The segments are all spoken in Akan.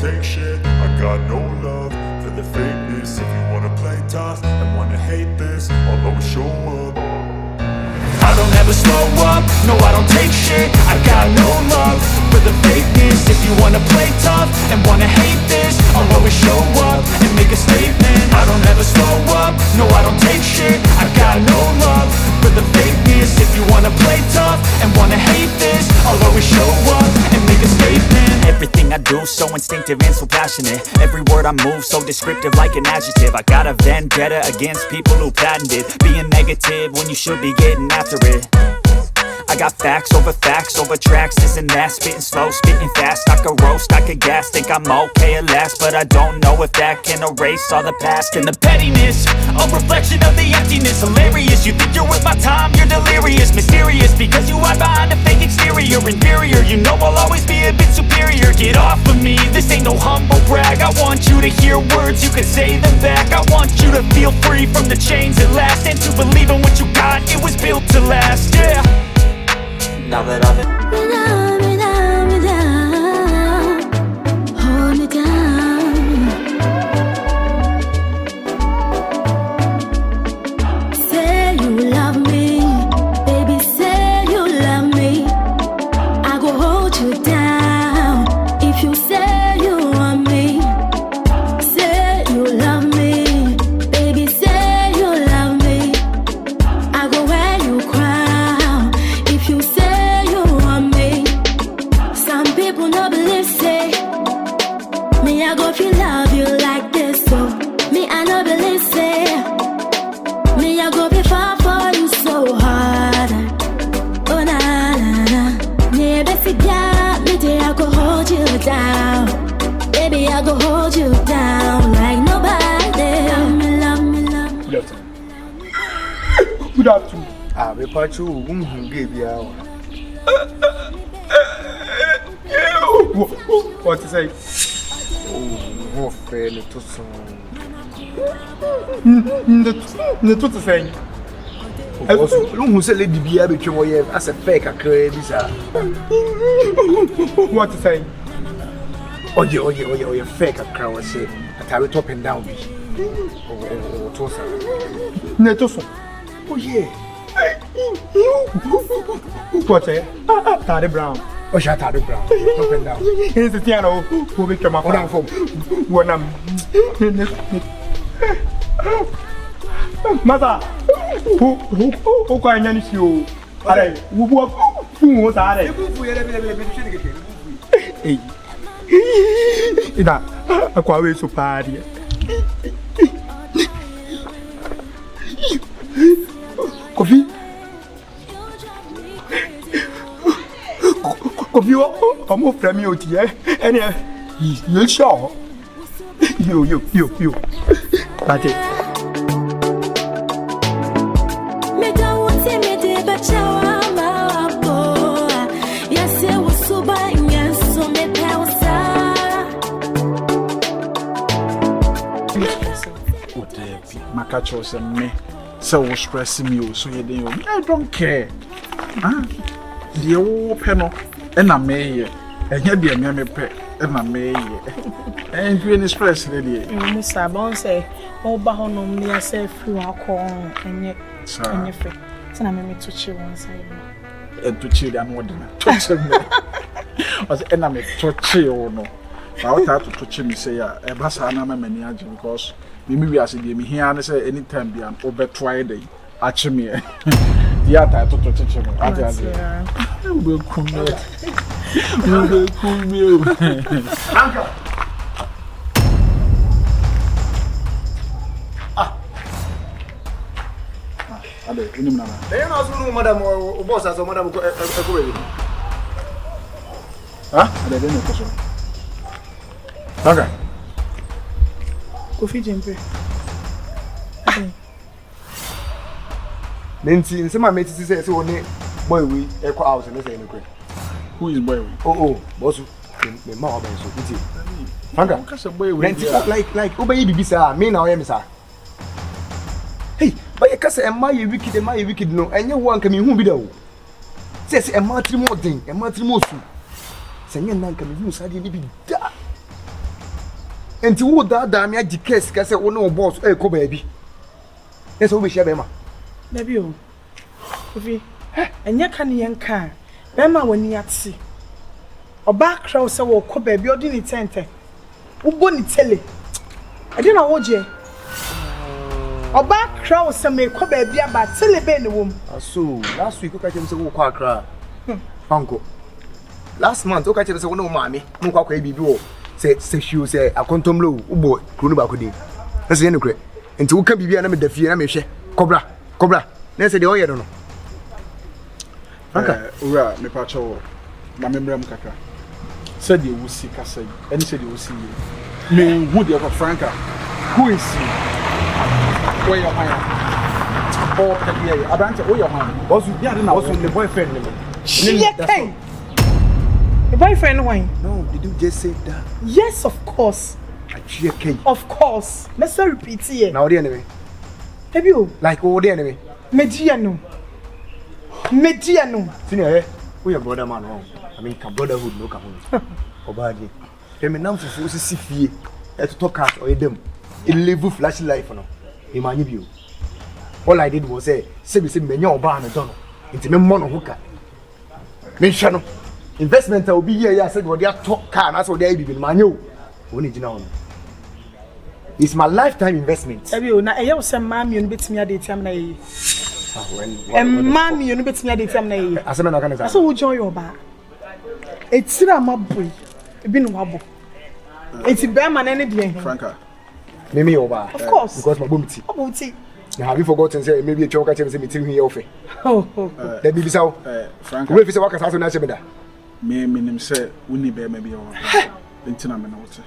take shit. I got no love for the fakeness. If you wanna play tough and wanna hate this, I'll always show up. I don't ever slow up, no I don't take shit. I got no love for the fakeness. If you wanna play tough and wanna hate this, I'll always show up and make a statement. I don't ever slow up, no I don't take shit. I got no love for the fakeness. If you wanna play tough and wanna hate this, I'll always show up and make a statement. Everything I do so instinctive and so passionate. Every word I move so descriptive like an adjective. I got a vendetta against people who patented being negative when you should be getting after it. I got facts over tracks, this and that. Spitting slow, spitting fast. I could roast, I could gas. Think I'm okay at last, but I don't know if that can erase all the past. And the pettiness, a reflection of the emptiness. Hilarious, you think you're worth my time, you're delirious. Mysterious, because you hide behind a fake exterior. Inferior, you know I'll always be a bit superior. Get off of me, this ain't no humble brag. I want you to hear words, you can say them back. I want you to feel free from the chains at last, and to believe in what you got, it was built to last, yeah. Now that I've hold me down. Say you love me, baby, say you love me. I go hold you down if you say you want me. Say you love me, baby, say you love me. I go wear you crown if you say. People no believe say me I go feel love you like this, so me I no believe say me I go be far for you so hard. Oh na na na, me best girl, me day I go hold you down, baby I go hold you down like nobody. Love me, love me, love me. Good afternoon. Ah, we part you give you. What to say? Oh, fairly too soon. To say. Who said Lady Bia became as a fake a crazy? What to say? Oh, you fake a crowd, say, at our top and down. Oh, Tosa. Netoso. Oh, yeah. What's it? Taddy Brown. Oh, shut up, Brown. Up and down. Here's the piano who became my phone. When I'm Mother, who can I you? I walk. Who was I? A quite so party. Kofi. Kofi, I'm off from you, dear. And you sure? You. That's it. Catch me, so stressing you, so you didn't. I don't care. The old panel, and I may, and you be a mammy pet, and I may, and you any stress, lady. Miss Sabon say, oh, Bahon, me, I say, through our corn, and yet, and your feet. So I made to chill one side. And to chill and what touch me. Was enemy to chill, no. I want to touch him, say, a Bassana manager because. Maybe I said, me here and say anytime be an over Friday. Actually, me. The other to touch him. I will come here. We will come here. Franka. Ade, ini mana? Saya nak suruh madam, bos asal madam aku ini. Ada dia nak kosong. Franka. Kofi Jempe. Nancy, in some mates say only boy we echo out and say anything. Who is boy? Oh, boss, me ma oben so iti. Franka, Nancy like obey bibi sir, me na oyem sir. Hey, but you kase am my wicked no, and you wan come hu bi da o. Say am ma trimo den, am ma trimo su. Say nyan nan come hu sade ni bi da. enti wo da me agi case ka say wo no boss ko baabi ese wo be share be ma na bi o Kofi enya ka ne yenka be ma wani ati oba kraw say wo ko baabi odi ni tente wo bo ni tele ade na wo je oba kraw say me ko baabi aba tele be ne wom so last week o ka chem say wo kwa akra Franko last month o ka chem say wo no maame no kwa bibi wo say show say akontomlo ubo kunu ba ko din na say nukre enti wo ka bibi na me da fie na me hwe kobra na say de o ye no Franka ura me pa cho ma membram kakra say de wo si kasa yi any say de wo si me who de Franka who is he where your man oh kadia abante where your man was the boyfriend name hey the boyfriend why no did you just say that yes of course of course let's not repeat here now the enemy have you like the enemy mediano senior we your brother man I mean brotherhood no come obadi them now for see fie to talk out or them in live flash life no imagine you all I did was say me nya oba me don nti me mo no hoka me hwe no investment will be here said what they talk car na so they be manya o woni gina on it's my lifetime investment abi o na eya wo se mami onu betimi ade tiam na yi mami onu betimi ade tiam na yi asema na kana so wo join your ba etira maboy ebi no wabo eti be ma na ne de Franka me oba of course because my bomti obuti now have you forgotten say maybe a choka tell me say me tell you ofe that be sao Franka we fi say waka saso na chemeda me nim say woni be ma bi o ntina me na wote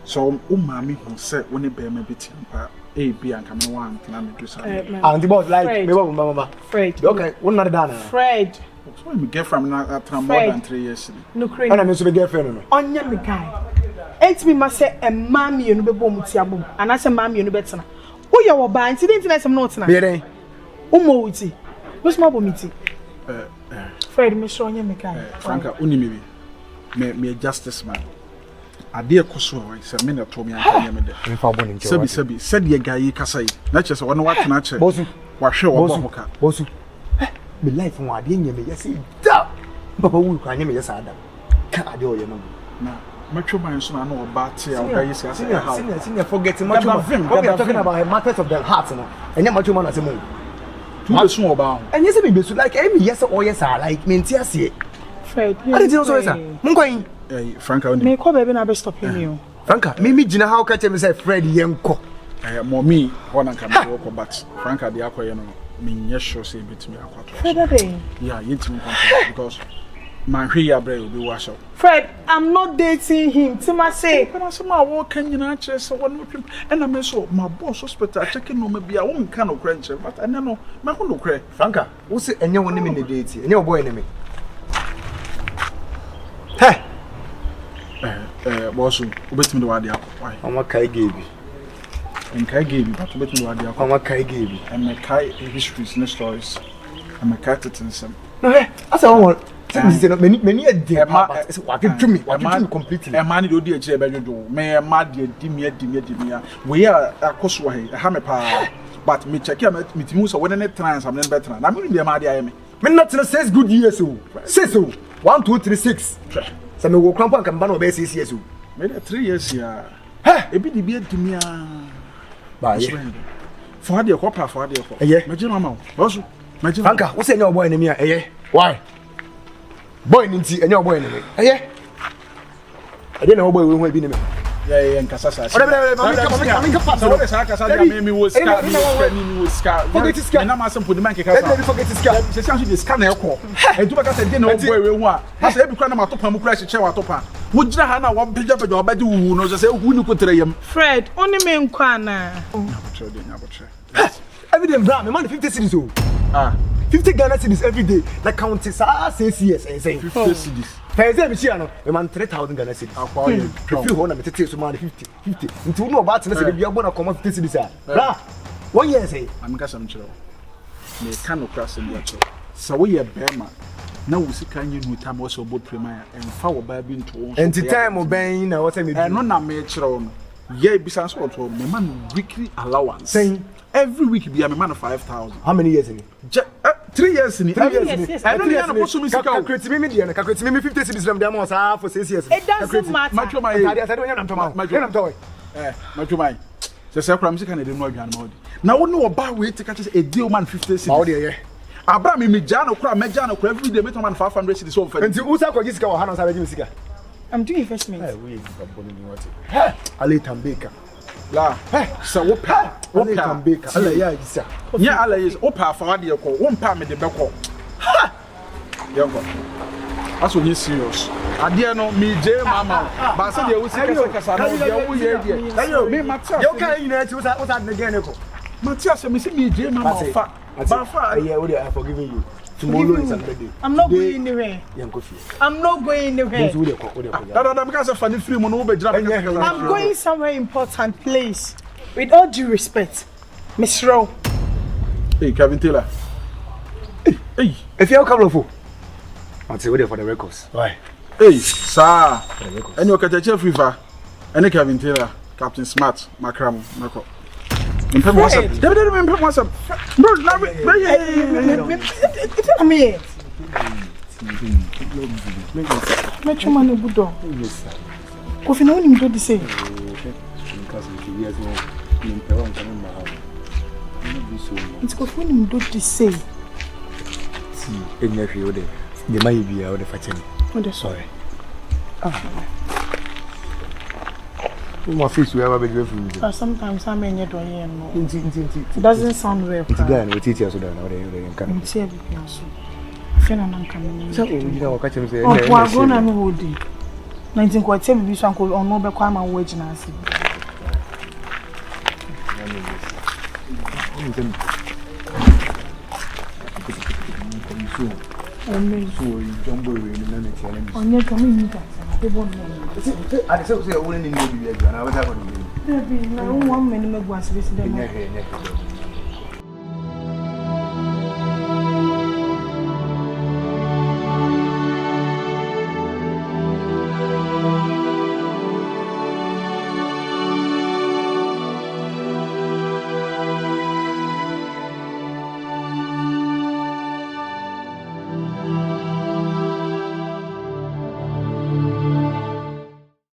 so umami hu say woni be ma bi timpa bi anka me wan na me do sa and the boss like me mama Fred okay won not done Fred so me girlfriend na after more than 3 years no crazy and I mean so be girlfriend no onya me guy enti me ma say mami enu be bom ti abom ana say mami enu be tena wo ye wo ba incident na sem no tena be den umo wuti wo small bomiti Fred me show onya me guy Franka uni me justice man ade ekoso say me na to me anya me de me fa boni nche sabi said ye guy kasai na che say wona wa tena che bosu wa hwe wo bo hoka bosu me life won ade nya me yesi da papa wu kwa nya me yesa ada ka ade o ye no na macho man so na no ba te a guy say how senior forgetting macho man we are talking about matters of the heart no enya macho man asem tu be so oba and yes be so like me yes or yes like me ntia se Fred I didn't so yes mun kwan Franka me ko baby na be stop me Franka me gina how ka tell me say Fred yenko mommy wona kan me ko but Franka dey akoye no me nye sure say betimi akwato Fred dey yeah yetimi control because my hwe abre obi wash up Fred I'm not dating him tima say when I say my work can you na che so won pim and I so my boss hospital checking no me bia won kan no krenche but and no me ho no kre Franka wo say enye won me ne date enye wo boy ne me he boss obetimi de wade akwa why Oma kai gebi nkai gebi but obetimi de wade akwa Oma kai gebi and my kai histories and stories and my cat tinsem no he asa won say no many a day wa get completely e man dey odi agire be dodo me ma dey dimia we are akoso he ha me pa but me check me timu so when any trans am better na me dey ma dey aye me not 6 good years o 6 o 1 2 3 6 say me wo krampo kan ba no be 6 years o me dey 3 years ya e bi dey dimia ba ye for dey ko pa for dey ko me gina ma bosu me gina Franka wo say nya boy ne me eye why boy ninti enya boy ne me eye ade na boy we hu bi ne me yeah nkasa sa mami ka pa so what is akasa dia me was scar me was scar forget scar na ma sem podi man keka sa forget scar se se the scar na ekọ e tu ba ka say dey na boy we hu a asa e bi kra na ma topa mu kra hye wa topa wo gira ha na wo pija pija obade wu no se hu ni kotere yam Fred oni me nkwa na every day bra me man 50 cedis o 50 Ghana cedis every day like count 6 years and say 50 cedis Thursday me chia no me man 3000 Ghana cedis akwa ye free ho na me tete so man 50 nti no ba tena se bia bo na come 50 cedis bra 1 year say am ka sam chiro me ka no kra se bia chiro so we ye bema na wo sika nye no time wo so bo prema en fa wo ba bi nto wo enti time oben na what me no na me kire wo no ye bisa so to me man weekly allowance saying every week be a man 5,000 how many years in 3 years in 3 years I don't know what so me sika calculate me there calculate me 50 cities from them for 6 years it doesn't matter matcho my I said when I'm talking matcho my se kura me sika na de no adwan ma odi na wo ne wo ba we take catch a deal man 50 cities ma dey abra me jano kura me jano kura every day me man 500 cities so for enti usa ko gisika wa hana sa be gisika I'm doing investment we what ale tambeka la so wo pa tambeka ala ya gisa nya ala yes wo pa fa wade ko wo mpa me de beko ha yango aso he serious ade no me je mama ba se de wo sika no de wo ye de me matia yo kan yin enti usa de gen ko matia se me se me je mama fa ba fa yeah we are forgiving you tomorrow is another day I'm not going anywhere Kofi I'm not going anywhere da because of funny free mo no be jira I'm going somewhere important place with all due respect Miss Rowe hey Kevin Taylor hey if you come for until we for the records why hey sir any okache free fa any Kevin Taylor Captain Smart Makram Mako Mpem WhatsApp. David mpem WhatsApp. Bro, na me. Me chuma no budo. Kofi na woni do di say. It's Kofi woni do di say. See, enya hwe o de. De mai bia o de fa chemi. What the sorry. My face we have a bit from you. Sometimes I mean you don't hear no. It doesn't sound well. It's again we teach us so that now they can. See because feel I'm coming. So you know catch him say. Oh, wa go na no odi. 19 kwa tell me so uncle on no be kwa ma wage na asi. Onye kama ni ta. I say we are winning in the area and I was having. Baby, na one minute me go asibesi dem.